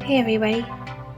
Hey everybody,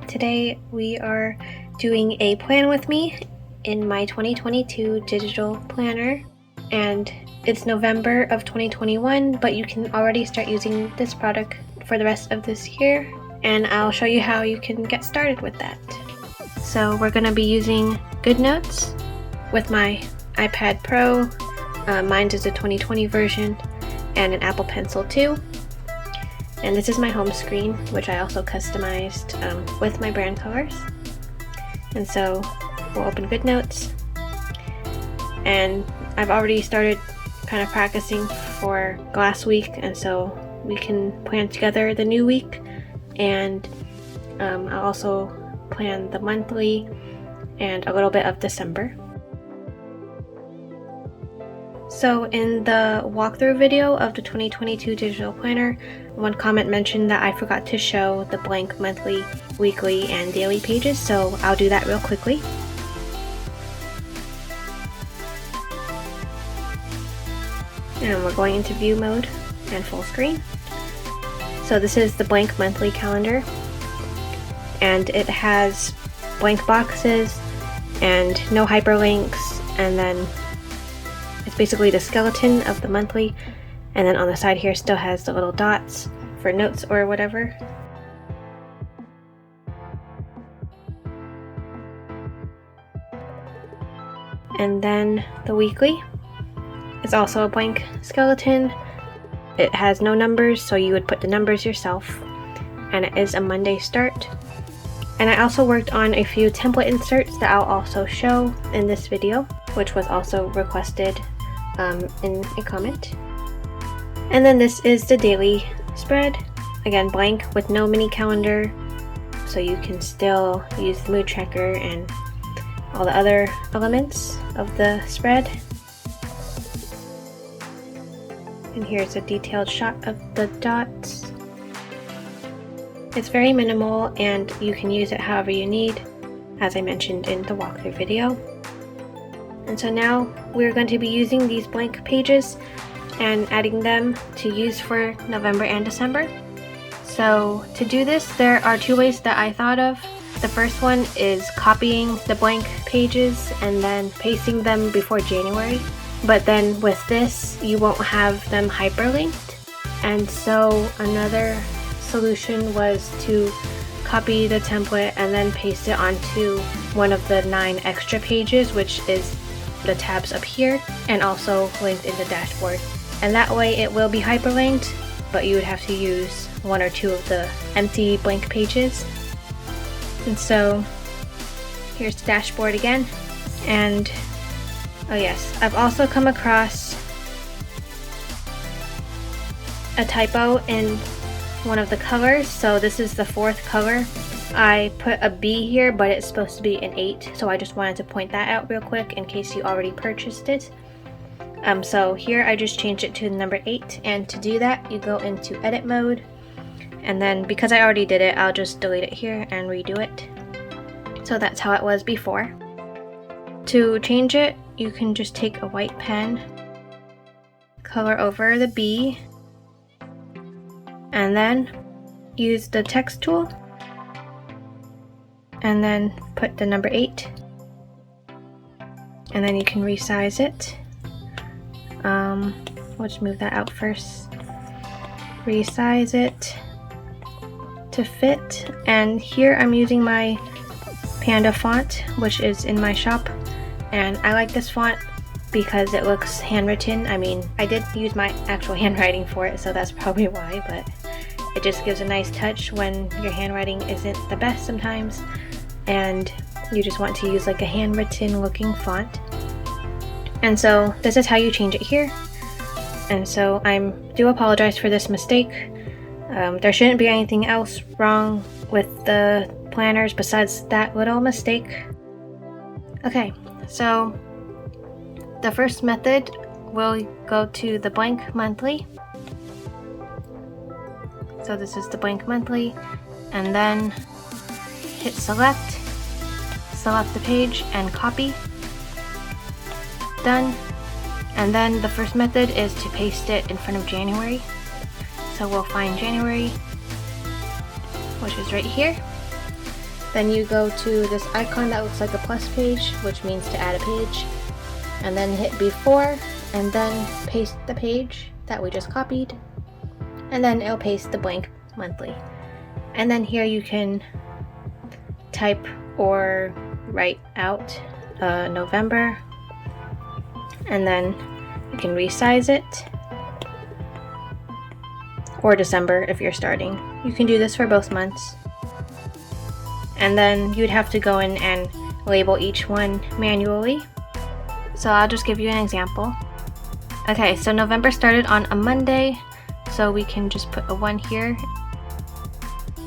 today we are doing a plan with me in my 2022 digital planner, and it's November of 2021, but you can already start using this product for the rest of this year, and I'll show you how you can get started with that. So we're going to be using GoodNotes with my iPad Pro, mine is a 2020 version, and an Apple Pencil too. And this is my home screen, which I also customized with my brand colors. And so we'll open GoodNotes. And I've already started kind of practicing for last week, and so we can plan together the new week. And I'll also plan the monthly and a little bit of December. So in the walkthrough video of the 2022 digital planner, one comment mentioned that I forgot to show the blank monthly, weekly, and daily pages, so I'll do that real quickly. And we're going into view mode and full screen. So this is the blank monthly calendar, and it has blank boxes and no hyperlinks, and then it's basically the skeleton of the monthly, and then on the side here still has the little dots for notes or whatever. And then the weekly is also a blank skeleton. It has no numbers, so you would put the numbers yourself, and it is a Monday start. And I also worked on a few template inserts that I'll also show in this video, which was also requested in a comment. And then this is the daily spread, again blank with no mini calendar, so you can still use the mood tracker and all the other elements of the spread. And here's a detailed shot of the dots. It's very minimal and you can use it however you need, as I mentioned in the walkthrough video. And so now we're going to be using these blank pages and adding them to use for November and December. So to do this, there are two ways that I thought of. The first one is copying the blank pages and then pasting them before January. But then with this, you won't have them hyperlinked. And so another solution was to copy the template and then paste it onto one of the 9 extra pages, which is the tabs up here, and also linked in the dashboard. And that way it will be hyperlinked, but you would have to use 1 or 2 of the empty blank pages. And so here's the dashboard again. And oh yes, I've also come across a typo in one of the colors. So this is the 4th color. I put a B here, but it's supposed to be an 8, so I just wanted to point that out real quick in case you already purchased it. So here I just changed it to the number 8, and to do that you go into edit mode, and then because I already did it, I'll just delete it here and redo it. So that's how it was before. To change it, you can just take a white pen, color over the B, and then use the text tool, and then put the number 8, and then you can resize it. We'll just move that out first. Resize it to fit, and here I'm using my Panda font, which is in my shop, and I like this font because it looks handwritten. I mean, I did use my actual handwriting for it, so that's probably why, but it just gives a nice touch when your handwriting isn't the best sometimes and you just want to use like a handwritten looking font. And so this is how you change it here. And so I do apologize for this mistake. There shouldn't be anything else wrong with the planners besides that little mistake. Okay, so the first method will go to the blank monthly. So this is the blank monthly, and then hit select the page and copy. Done. And then the first method is to paste it in front of January. So we'll find January, which is right here. Then you go to this icon that looks like a plus page, which means to add a page, and then hit before, and then paste the page that we just copied, and then it'll paste the blank monthly. And then here you can type or write out November, and then you can resize it, or December if you're starting. You can do this for both months. And then you'd have to go in and label each one manually. So I'll just give you an example. Okay, so November started on a Monday, so we can just put a 1 here.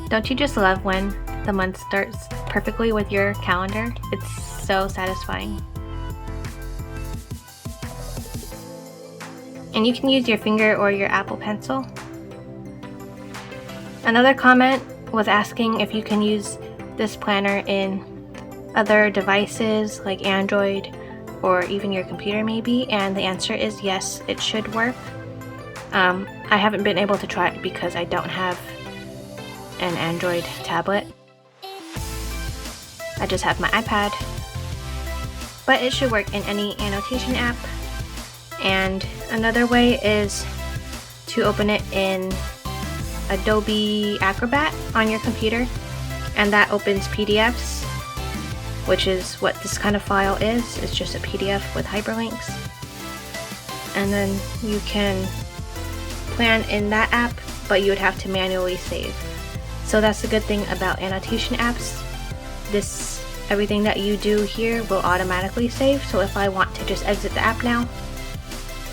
Don't you just love when the month starts perfectly with your calendar? It's so satisfying. And you can use your finger or your Apple Pencil. Another comment was asking if you can use this planner in other devices like Android or even your computer maybe, and the answer is yes, it should work. I haven't been able to try it because I don't have an Android tablet. I just have my iPad. But it should work in any annotation app. And another way is to open it in Adobe Acrobat on your computer, and that opens PDFs, which is what this kind of file is. It's just a PDF with hyperlinks. And then you can plan in that app, but you would have to manually save. So that's the good thing about annotation apps. Everything that you do here will automatically save. So if I want to just exit the app now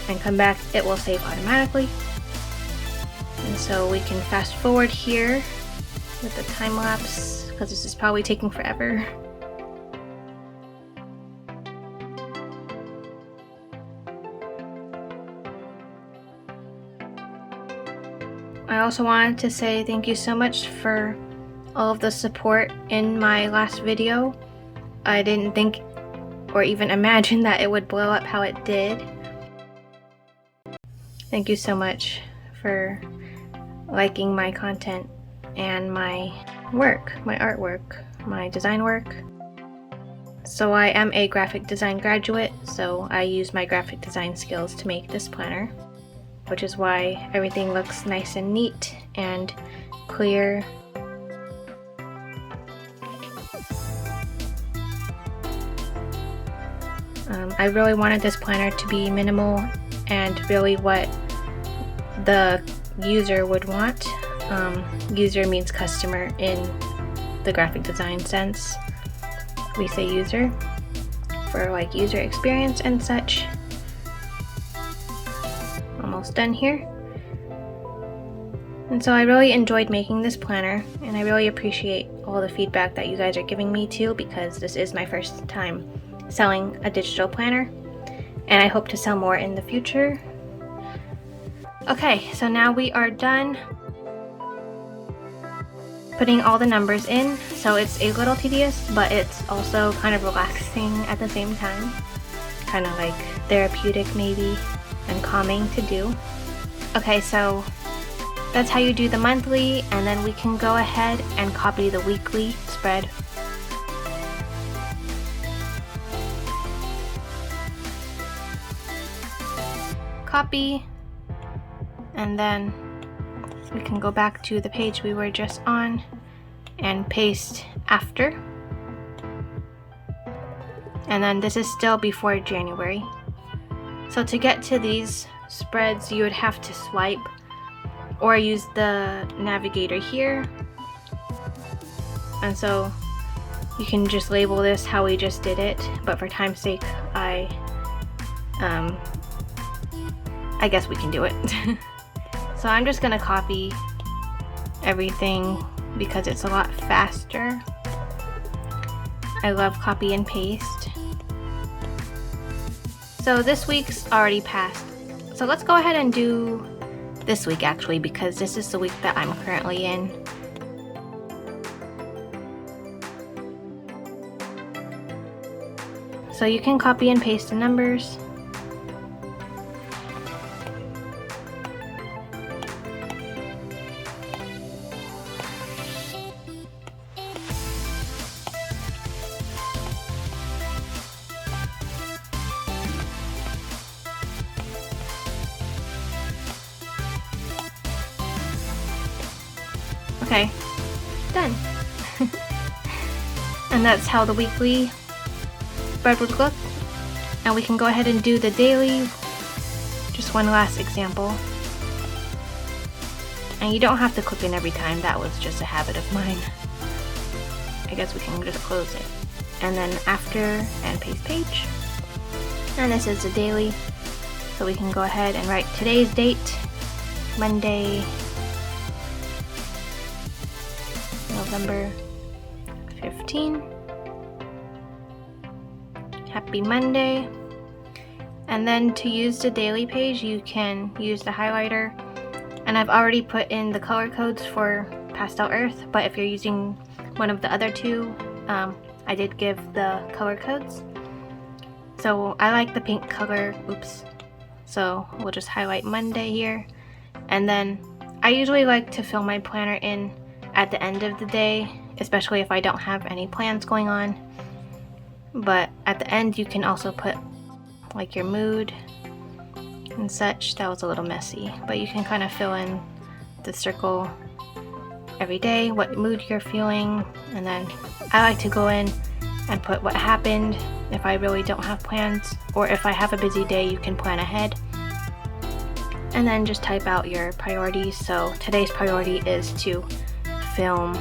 and come back, it will save automatically. And so we can fast forward here with the time lapse, because this is probably taking forever. I also wanted to say thank you so much for all of the support in my last video. I didn't think or even imagine that it would blow up how it did. Thank you so much for liking my content and my work, my artwork, my design work. So I am a graphic design graduate, so I use my graphic design skills to make this planner, which is why everything looks nice and neat and clear. I really wanted this planner to be minimal and really what the user would want. User means customer in the graphic design sense. We say user for like user experience and such. Almost done here. And so I really enjoyed making this planner, and I really appreciate all the feedback that you guys are giving me too, because this is my first time selling a digital planner, and I hope to sell more in the future. Okay, so now we are done putting all the numbers in. So it's a little tedious, but it's also kind of relaxing at the same time. Kind of like therapeutic maybe, and calming to do. Okay, so that's how you do the monthly, and then we can go ahead and copy the weekly spread. Copy, and then we can go back to the page we were just on and paste after. And then this is still before January. So to get to these spreads, you would have to swipe or use the navigator here. And so you can just label this how we just did it, but for time's sake, I guess we can do it. So I'm just gonna copy everything because it's a lot faster. I love copy and paste. So this week's already passed. So let's go ahead and do this week actually, because this is the week that I'm currently in. So you can copy and paste the numbers. Okay, done. And that's how the weekly spread would look. And we can go ahead and do the daily. Just one last example. And you don't have to click in every time, that was just a habit of mine. I guess we can just close it. And then after, and paste page. And this is the daily. So we can go ahead and write today's date, Monday, November 15. Happy Monday. And then to use the daily page, you can use the highlighter. And I've already put in the color codes for Pastel Earth, but if you're using one of the other two, I did give the color codes. So I like the pink color, oops. So we'll just highlight Monday here. And then I usually like to fill my planner in at the end of the day, especially if I don't have any plans going on. But at the end you can also put like your mood and such. That was a little messy, but you can kind of fill in the circle every day, what mood you're feeling, and then I like to go in and put what happened if I really don't have plans, or if I have a busy day you can plan ahead. And then just type out your priorities. So today's priority is to film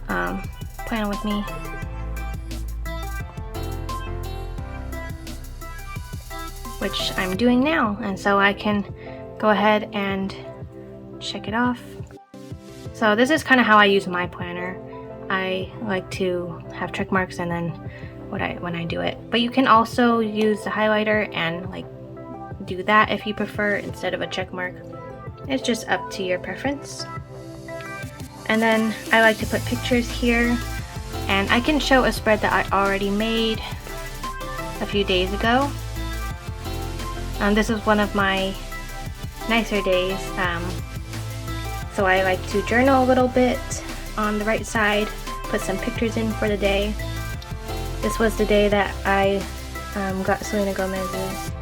Plan With Me. Which I'm doing now, and so I can go ahead and check it off. So this is kind of how I use my planner. I like to have check marks and then when I do it. But you can also use the highlighter and like do that if you prefer instead of a check mark. It's just up to your preference. And then I like to put pictures here, and I can show a spread that I already made a few days ago. This is one of my nicer days, so I like to journal a little bit on the right side, put some pictures in for the day. This was the day that I got Selena Gomez's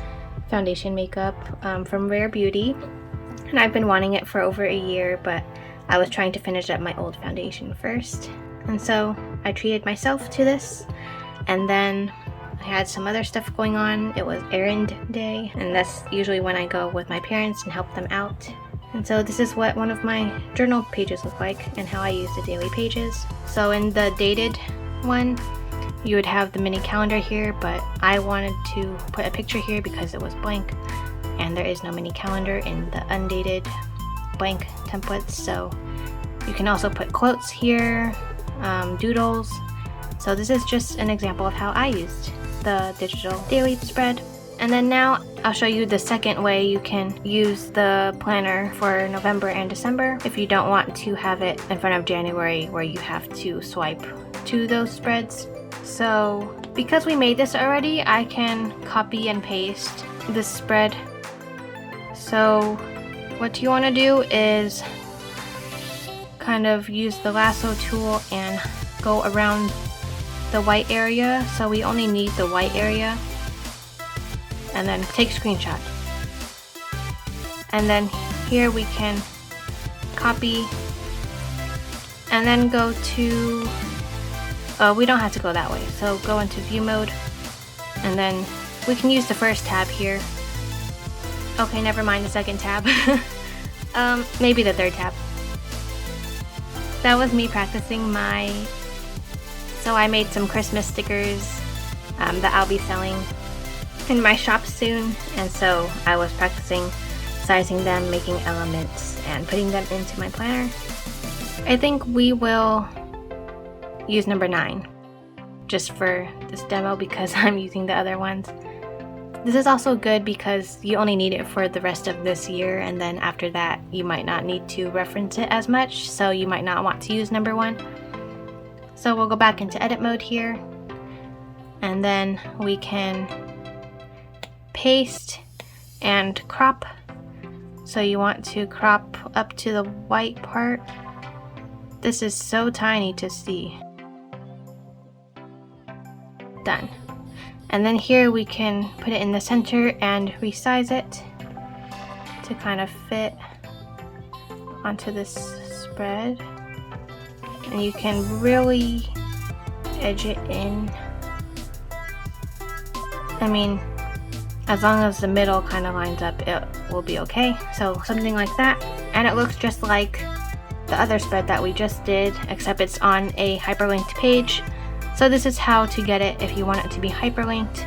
foundation makeup from Rare Beauty, and I've been wanting it for over a year, but I was trying to finish up my old foundation first, and so I treated myself to this. And then I had some other stuff going on. It was errand day, and that's usually when I go with my parents and help them out. And so this is what one of my journal pages look like and how I use the daily pages. So in the dated one, you would have the mini calendar here, but I wanted to put a picture here because it was blank, and there is no mini calendar in the undated blank templates. So you can also put quotes here, doodles. So this is just an example of how I used the digital daily spread. And then now I'll show you the second way you can use the planner for November and December if you don't want to have it in front of January where you have to swipe to those spreads. So because we made this already, I can copy and paste this spread. So what you want to do is kind of use the lasso tool and go around the white area. So we only need the white area, and then take screenshot. And then here we can copy and then go to, we don't have to go that way, so go into view mode, and then we can use the first tab here. Okay, never mind the second tab. Maybe the third tab. That was me practicing so I made some Christmas stickers that I'll be selling in my shop soon, and so I was practicing sizing them, making elements, and putting them into my planner. I think we will use number 9 just for this demo because I'm using the other ones. This is also good because you only need it for the rest of this year, and then after that you might not need to reference it as much, so you might not want to use number 1. So we'll go back into edit mode here, and then we can paste and crop. So you want to crop up to the white part. This is so tiny to see. Done. And then here we can put it in the center and resize it to kind of fit onto this spread, and you can really edge it in. I mean, as long as the middle kind of lines up, it will be okay. So something like that, and it looks just like the other spread that we just did, except it's on a hyperlinked page. So this is how to get it if you want it to be hyperlinked.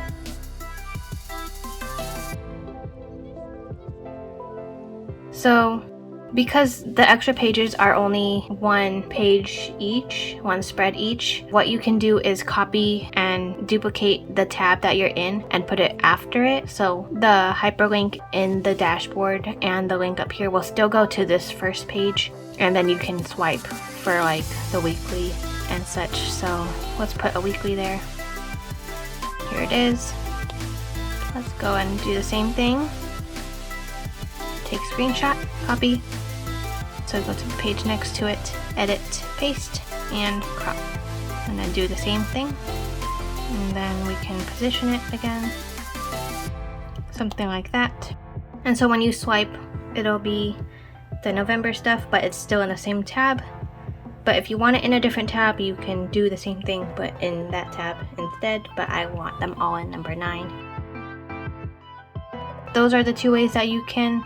So because the extra pages are only one page each, one spread each, what you can do is copy and duplicate the tab that you're in and put it after it. So the hyperlink in the dashboard and the link up here will still go to this first page, and then you can swipe for like the weekly and such. So let's put a weekly there. Here it is. Let's go and do the same thing. Take screenshot, copy. So go to the page next to it, edit, paste, and crop. And then do the same thing. And then we can position it again. Something like that. And so when you swipe, it'll be the November stuff, but it's still in the same tab. But if you want it in a different tab, you can do the same thing, but in that tab instead. But I want them all in number 9. Those are the 2 ways that you can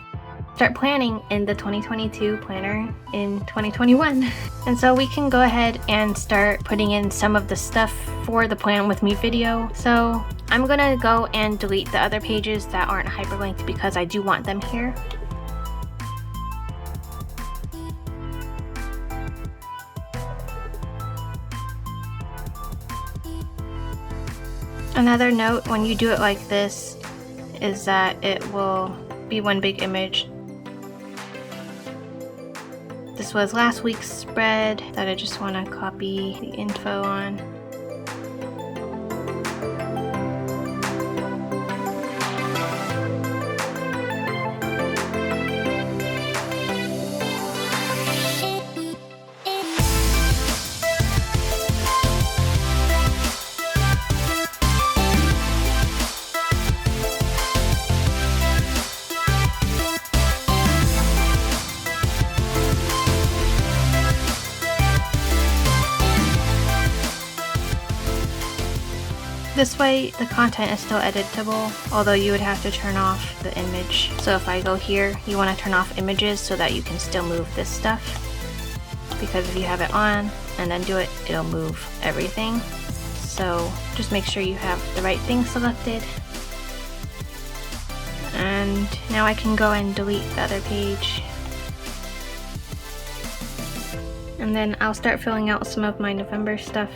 start planning in the 2022 planner in 2021. And so we can go ahead and start putting in some of the stuff for the Plan With Me video. So I'm gonna go and delete the other pages that aren't hyperlinked because I do want them here. Another note when you do it like this is that it will be one big image. This was last week's spread that I just want to copy the info on. This way the content is still editable, although you would have to turn off the image. So if I go here, you want to turn off images so that you can still move this stuff. Because if you have it on and then do it, it'll move everything. So just make sure you have the right thing selected. And now I can go and delete the other page. And then I'll start filling out some of my November stuff.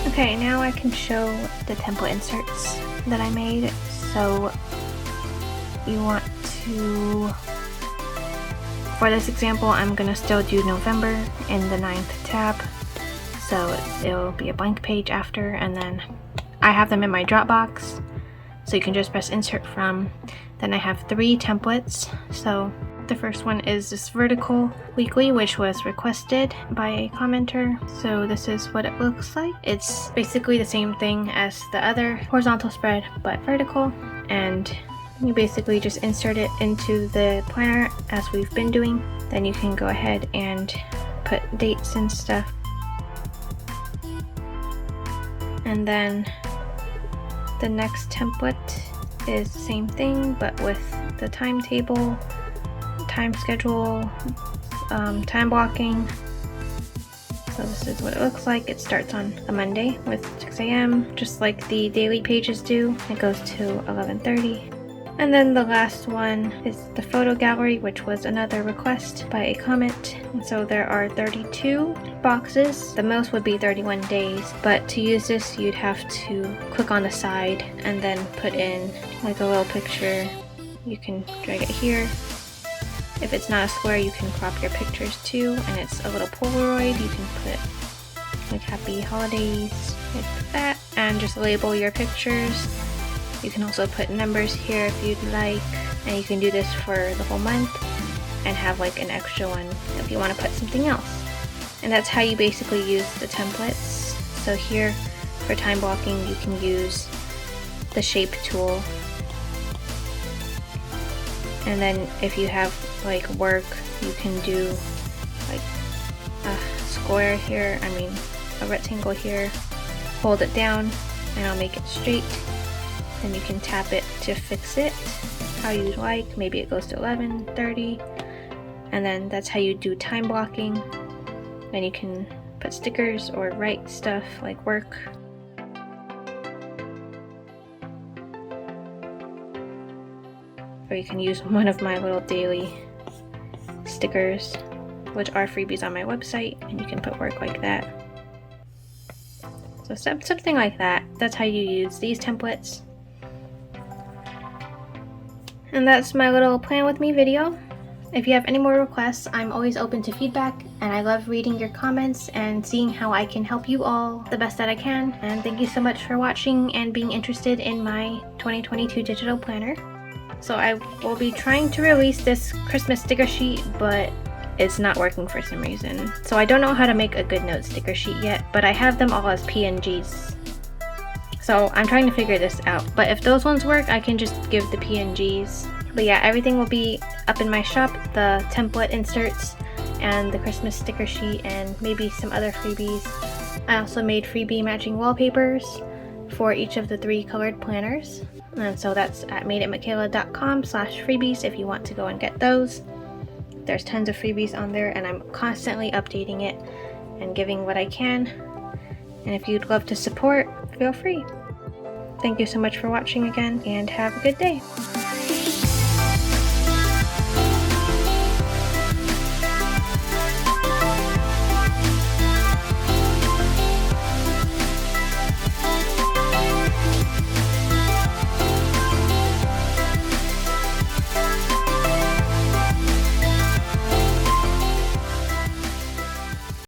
Okay, now I can show the template inserts that I made. So you want to, for this example, I'm gonna still do November in the 9th tab. So it'll be a blank page after, and then I have them in my Dropbox. So you can just press insert from. Then I have 3 templates. So the first one is this vertical weekly, which was requested by a commenter. So this is what it looks like. It's basically the same thing as the other horizontal spread, but vertical. And you basically just insert it into the planner as we've been doing. Then you can go ahead and put dates and stuff. And then the next template is the same thing, but with the timetable, time schedule, time blocking. So this is what it looks like. It starts on a Monday with 6 a.m. just like the daily pages do. It goes to 11:30. And then the last one is the photo gallery, which was another request by a comment. And so there are 32 boxes. The most would be 31 days, but to use this, you'd have to click on the side and then put in like a little picture. You can drag it here. If it's not a square, you can crop your pictures too, and it's a little Polaroid. You can put like happy holidays like that, and just label your pictures. You can also put numbers here if you'd like, and you can do this for the whole month and have like an extra one if you want to put something else. And that's how you basically use the templates. So here for time blocking, you can use the shape tool. And then if you have like work, you can do like a square here, a rectangle here, hold it down and I'll make it straight. Then you can tap it to fix it how you'd like. Maybe it goes to 11:30, and then that's how you do time blocking. Then you can put stickers or write stuff like work. Or you can use one of my little daily stickers, which are freebies on my website, and you can put work like that. So something like that. That's how you use these templates. And that's my little plan with me video. If you have any more requests, I'm always open to feedback, and I love reading your comments and seeing how I can help you all the best that I can. And thank you so much for watching and being interested in my 2022 digital planner. So I will be trying to release this Christmas sticker sheet, but it's not working for some reason. So I don't know how to make a good note sticker sheet yet, but I have them all as PNGs. So I'm trying to figure this out, but if those ones work, I can just give the PNGs. But yeah, everything will be up in my shop, the template inserts and the Christmas sticker sheet and maybe some other freebies. I also made freebie matching wallpapers for each of the 3 colored planners. And so that's at MadeItMikayla.com/freebies if you want to go and get those. There's tons of freebies on there, and I'm constantly updating it and giving what I can. And if you'd love to support, feel free. Thank you so much for watching again, and have a good day.